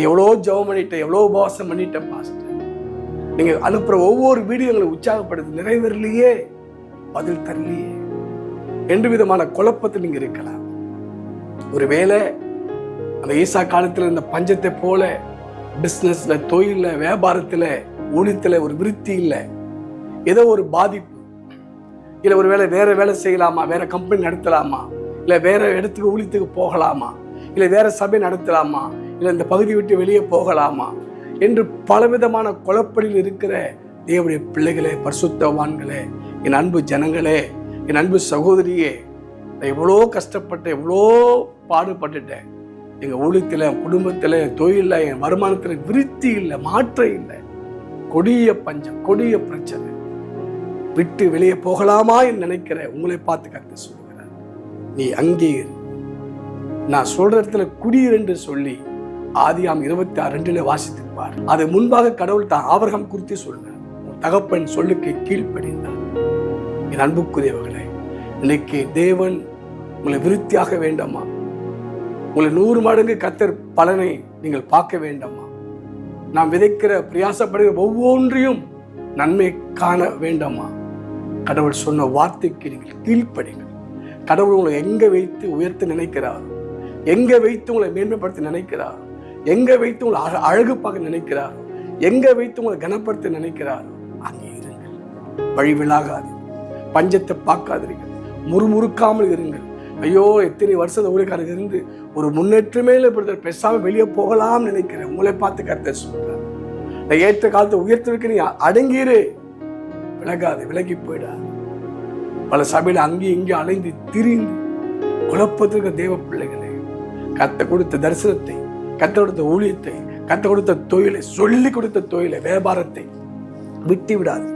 எவ்வளோ ஜெபம் பண்ணிட்டேன், எவ்வளோ உபவாசம் பண்ணிட்டேன் பாஸ்டர், நீங்க அனுப்புற ஒவ்வொரு வீடியோங்களை உற்சாகப்படுத்து நிறைவேறலையே, பதில் தரலையே என்று விதமான குழப்பத்தில் நீங்க இருக்கலாம். ஒருவேளை அந்த ஈசா காலத்தில் இந்த பஞ்சத்தை போல பிசினஸ்ல, தொழில, வியாபாரத்துல, ஊழியத்துல ஒரு விருத்தி இல்லை, ஏதோ ஒரு பாதிப்பு, இல்லை ஒரு வேலை வேற வேலை செய்யலாமா, வேற கம்பெனி நடத்தலாமா, இல்லை வேற இடத்துக்கு ஊழியத்துக்கு போகலாமா, இல்லை வேற சபை நடத்தலாமா, இல்லை இந்த பகுதி விட்டு வெளியே போகலாமா என்று பலவிதமான குழப்படியில் இருக்கிற தேவனுடைய பிள்ளைகளே, பரிசுத்தவான்களே, என் அன்பு ஜனங்களே, என் அன்பு சகோதரியே, நான் எவ்வளோ கஷ்டப்பட்டேன், எவ்வளோ பாடுபட்டுட்டேன், எங்கள் ஊழியத்தில், குடும்பத்தில், தொழிலில், என் வருமானத்தில் விருத்தி இல்லை, மாற்றம் இல்லை, கொடிய பஞ்சம், கொடிய பிரச்சனை, விட்டு வெளியே போகலாமா என்று நினைக்கிற உங்களை பார்த்து கர்த்தர் சொல்லுகிறார், நீ அங்கே இரு, நான் சொல்ற இடத்துல குடியிரு என்று சொல்லி ஆதியாம் 26:2 வாசித்திருப்பார். அது முன்பாக கடவுள் தான் ஆபிரகாம் குறித்து சொன்னார், தகப்பன் சொல்லுக்கு கீழ்ப்படிந்தார். என் அன்புக்குரியவர்களே, இன்னைக்கு தேவன் உங்களை விருத்தியாக வேண்டாமா, உங்களை 100 மடங்கு கர்த்தர் பலனை நீங்கள் பார்க்க வேண்டாமா, நாம் விதைக்கிற பிரயாசப்படுகிற ஒவ்வொன்றையும் நன்மை காண வேண்டாமா, கடவுள் சொன்ன வார்த்தைக்கு நீங்கள் கீழ்ப்படிங்கள். கடவுள் உங்களை எங்க வைத்து உயர்த்த நினைக்கிறார், எங்க வைத்து உங்களை மேன்மைப்படுத்த நினைக்கிறார், எங்க வைத்து உங்களை அழகு பார்க்க நினைக்கிறார், எங்க வைத்து உங்களை கனப்படுத்த நினைக்கிறார், அங்கே இருங்கள். வழிவிலாகாது, பஞ்சத்தை பார்க்காதீர்கள், முறுமுறுக்காமல் இருங்கள். ஐயோ எத்தனை வருஷத்தை ஊழியக்காரங்க இருந்து ஒரு முன்னேற்றமே இல்லை பிரதர், பேசாம வெளியே போகலாம் நினைக்கிறேன், உங்களை பார்த்து கர்த்தர் சொல்றார், ஏற்ற காலத்தை உயர்த்திருக்க நீ அடங்கிரு, விலகாது, விலகி போயிடாது. பல சபையில அங்கேயும் இங்கே அலைந்து திரிந்து குழப்பத்திற்கு தேவ பிள்ளைகளே, கர்த்தர் கொடுத்த தரிசனத்தை, கர்த்தர் கொடுத்த ஊழியத்தை, கர்த்தர் கொடுத்த தொழிலை, சொல்லி கொடுத்த தொழிலை, வியாபாரத்தை விட்டு விடாது.